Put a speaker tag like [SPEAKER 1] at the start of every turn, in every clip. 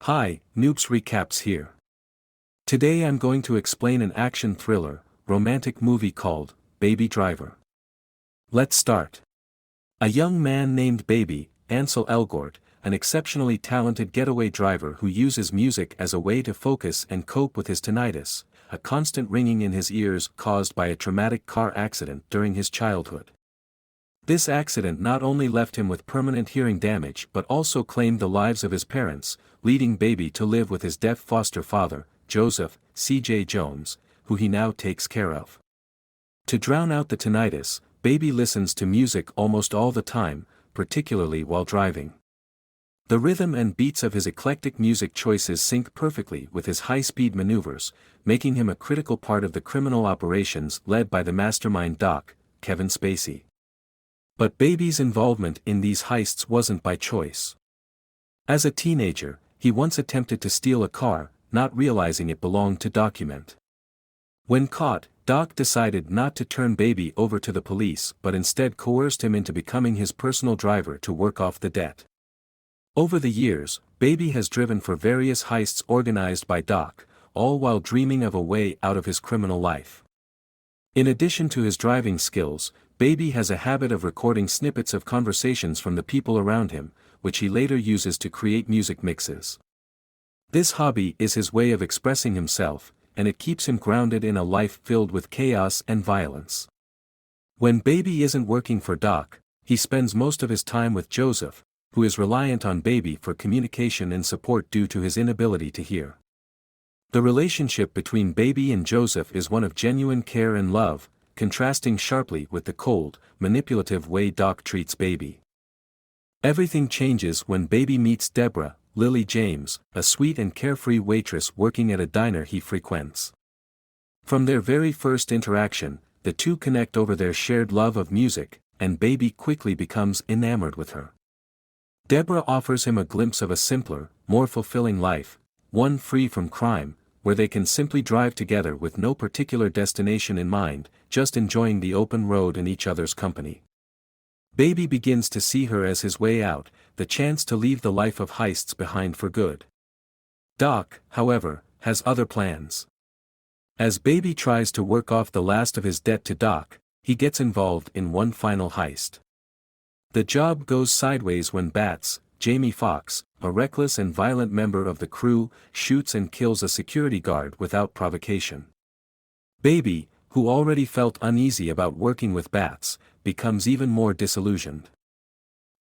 [SPEAKER 1] Hi, Noobs Recaps here. Today I'm going to explain an action thriller, romantic movie called Baby Driver. Let's start. A young man named Baby, Ansel Elgort, an exceptionally talented getaway driver who uses music as a way to focus and cope with his tinnitus, a constant ringing in his ears caused by a traumatic car accident during his childhood. This accident not only left him with permanent hearing damage but also claimed the lives of his parents, leading Baby to live with his deaf foster father, Joseph, C.J. Jones, who he now takes care of. To drown out the tinnitus, Baby listens to music almost all the time, particularly while driving. The rhythm and beats of his eclectic music choices sync perfectly with his high-speed maneuvers, making him a critical part of the criminal operations led by the mastermind Doc, Kevin Spacey. But Baby's involvement in these heists wasn't by choice. As a teenager, he once attempted to steal a car, not realizing it belonged to Document. When caught, Doc decided not to turn Baby over to the police but instead coerced him into becoming his personal driver to work off the debt. Over the years, Baby has driven for various heists organized by Doc, all while dreaming of a way out of his criminal life. In addition to his driving skills, Baby has a habit of recording snippets of conversations from the people around him, which he later uses to create music mixes. This hobby is his way of expressing himself, and it keeps him grounded in a life filled with chaos and violence. When Baby isn't working for Doc, he spends most of his time with Joseph, who is reliant on Baby for communication and support due to his inability to hear. The relationship between Baby and Joseph is one of genuine care and love, contrasting sharply with the cold, manipulative way Doc treats Baby. Everything changes when Baby meets Debora, Lily James, a sweet and carefree waitress working at a diner he frequents. From their very first interaction, the two connect over their shared love of music, and Baby quickly becomes enamored with her. Debora offers him a glimpse of a simpler, more fulfilling life, one free from crime, where they can simply drive together with no particular destination in mind, just enjoying the open road and each other's company. Baby begins to see her as his way out, the chance to leave the life of heists behind for good. Doc, however, has other plans. As Baby tries to work off the last of his debt to Doc, he gets involved in one final heist. The job goes sideways when Bats, Jamie Foxx, a reckless and violent member of the crew, shoots and kills a security guard without provocation. Baby, who already felt uneasy about working with Bats, becomes even more disillusioned.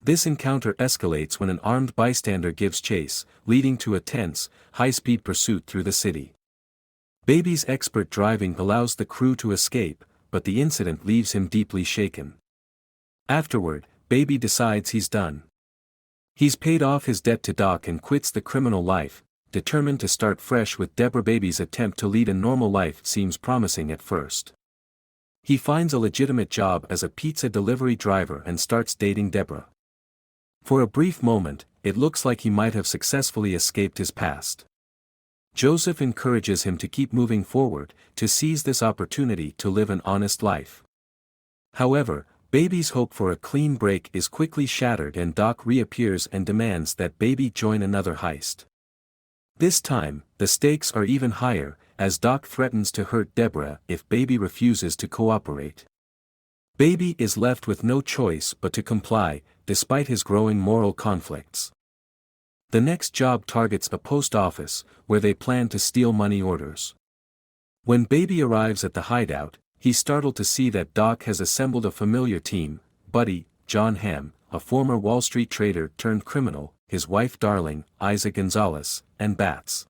[SPEAKER 1] This encounter escalates when an armed bystander gives chase, leading to a tense, high-speed pursuit through the city. Baby's expert driving allows the crew to escape, but the incident leaves him deeply shaken. Afterward, Baby decides he's done. He's paid off his debt to Doc and quits the criminal life, determined to start fresh with Debora. Baby's attempt to lead a normal life seems promising at first. He finds a legitimate job as a pizza delivery driver and starts dating Debora. For a brief moment, it looks like he might have successfully escaped his past. Joseph encourages him to keep moving forward, to seize this opportunity to live an honest life. However, Baby's hope for a clean break is quickly shattered and Doc reappears and demands that Baby join another heist. This time, the stakes are even higher, as Doc threatens to hurt Debora if Baby refuses to cooperate. Baby is left with no choice but to comply, despite his growing moral conflicts. The next job targets a post office, where they plan to steal money orders. When Baby arrives at the hideout, he's startled to see that Doc has assembled a familiar team: Buddy, John Hamm, a former Wall Street trader turned criminal, his wife Darling, Isa Gonzalez, and Bats.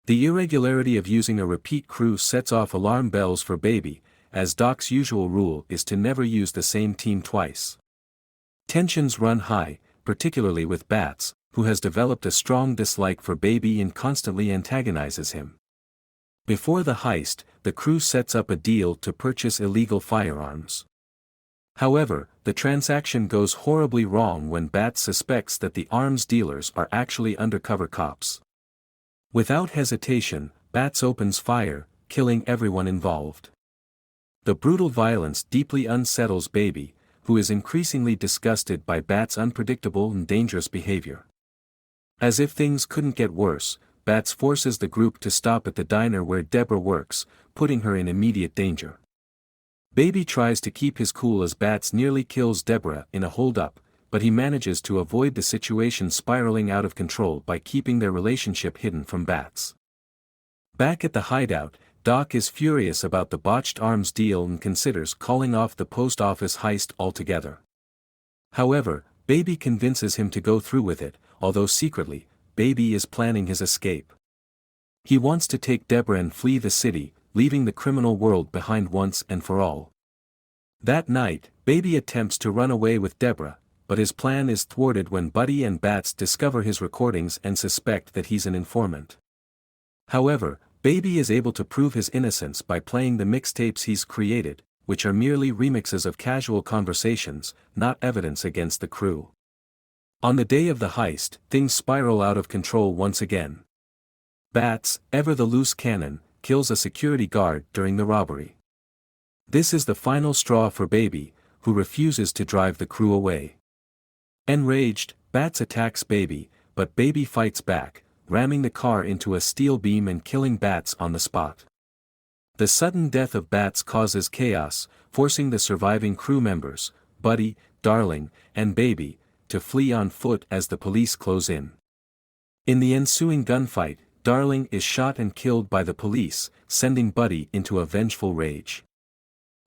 [SPEAKER 1] The irregularity of using a repeat crew sets off alarm bells for Baby, as Doc's usual rule is to never use the same team twice. Tensions run high, particularly with Bats, who has developed a strong dislike for Baby and constantly antagonizes him. Before the heist, the crew sets up a deal to purchase illegal firearms. However, the transaction goes horribly wrong when Bats suspects that the arms dealers are actually undercover cops. Without hesitation, Bats opens fire, killing everyone involved. The brutal violence deeply unsettles Baby, who is increasingly disgusted by Bat's unpredictable and dangerous behavior. As if things couldn't get worse, Bats forces the group to stop at the diner where Debora works, putting her in immediate danger. Baby tries to keep his cool as Bats nearly kills Debora in a hold-up, but he manages to avoid the situation spiraling out of control by keeping their relationship hidden from Bats. Back at the hideout, Doc is furious about the botched arms deal and considers calling off the post office heist altogether. However, Baby convinces him to go through with it, although secretly, Baby is planning his escape. He wants to take Debora and flee the city, leaving the criminal world behind once and for all. That night, Baby attempts to run away with Debora, but his plan is thwarted when Buddy and Bats discover his recordings and suspect that he's an informant. However, Baby is able to prove his innocence by playing the mixtapes he's created, which are merely remixes of casual conversations, not evidence against the crew. On the day of the heist, things spiral out of control once again. Bats, ever the loose cannon, kills a security guard during the robbery. This is the final straw for Baby, who refuses to drive the crew away. Enraged, Bats attacks Baby, but Baby fights back, ramming the car into a steel beam and killing Bats on the spot. The sudden death of Bats causes chaos, forcing the surviving crew members, Buddy, Darling, and Baby, to flee on foot as the police close in. In the ensuing gunfight, Darling is shot and killed by the police, sending Buddy into a vengeful rage.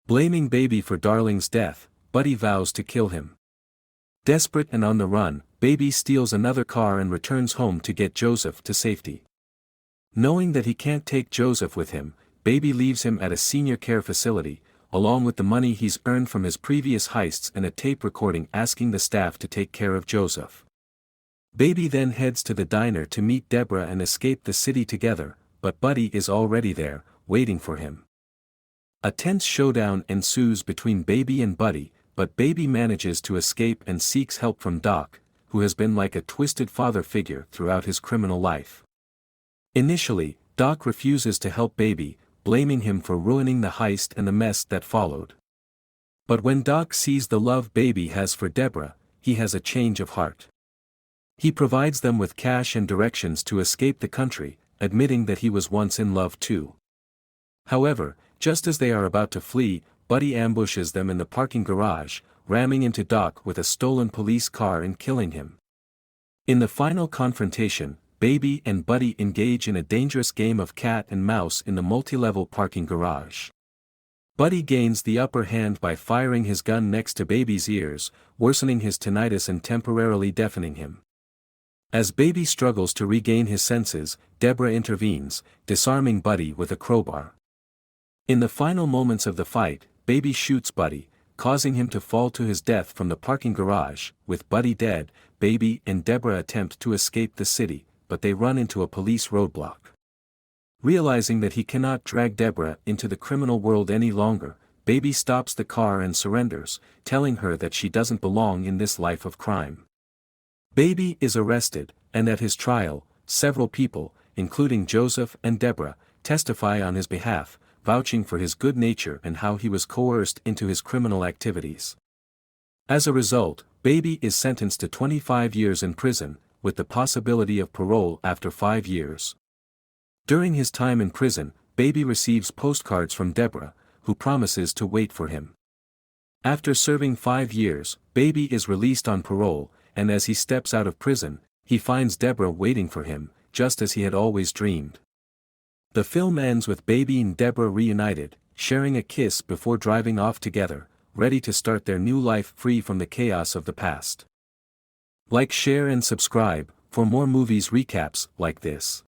[SPEAKER 1] Blaming Baby for Darling's death, Buddy vows to kill him. Desperate and on the run, Baby steals another car and returns home to get Joseph to safety. Knowing that he can't take Joseph with him, Baby leaves him at a senior care facility, along with the money he's earned from his previous heists and a tape recording asking the staff to take care of Joseph. Baby then heads to the diner to meet Debora and escape the city together, but Buddy is already there, waiting for him. A tense showdown ensues between Baby and Buddy, but Baby manages to escape and seeks help from Doc, who has been like a twisted father figure throughout his criminal life. Initially, Doc refuses to help Baby, blaming him for ruining the heist and the mess that followed. But when Doc sees the love Baby has for Debora, he has a change of heart. He provides them with cash and directions to escape the country, admitting that he was once in love too. However, just as they are about to flee, Buddy ambushes them in the parking garage, ramming into Doc with a stolen police car and killing him. In the final confrontation, Baby and Buddy engage in a dangerous game of cat and mouse in the multi-level parking garage. Buddy gains the upper hand by firing his gun next to Baby's ears, worsening his tinnitus and temporarily deafening him. As Baby struggles to regain his senses, Debora intervenes, disarming Buddy with a crowbar. In the final moments of the fight, Baby shoots Buddy, causing him to fall to his death from the parking garage. With Buddy dead, Baby and Debora attempt to escape the city, but they run into a police roadblock. Realizing that he cannot drag Debora into the criminal world any longer, Baby stops the car and surrenders, telling her that she doesn't belong in this life of crime. Baby is arrested, and at his trial, several people, including Joseph and Debora, testify on his behalf, vouching for his good nature and how he was coerced into his criminal activities. As a result, Baby is sentenced to 25 years in prison, with the possibility of parole after 5 years. During his time in prison, Baby receives postcards from Debora, who promises to wait for him. After serving 5 years, Baby is released on parole, and as he steps out of prison, he finds Debora waiting for him, just as he had always dreamed. The film ends with Baby and Debora reunited, sharing a kiss before driving off together, ready to start their new life free from the chaos of the past. Like, share and subscribe for more movies recaps like this.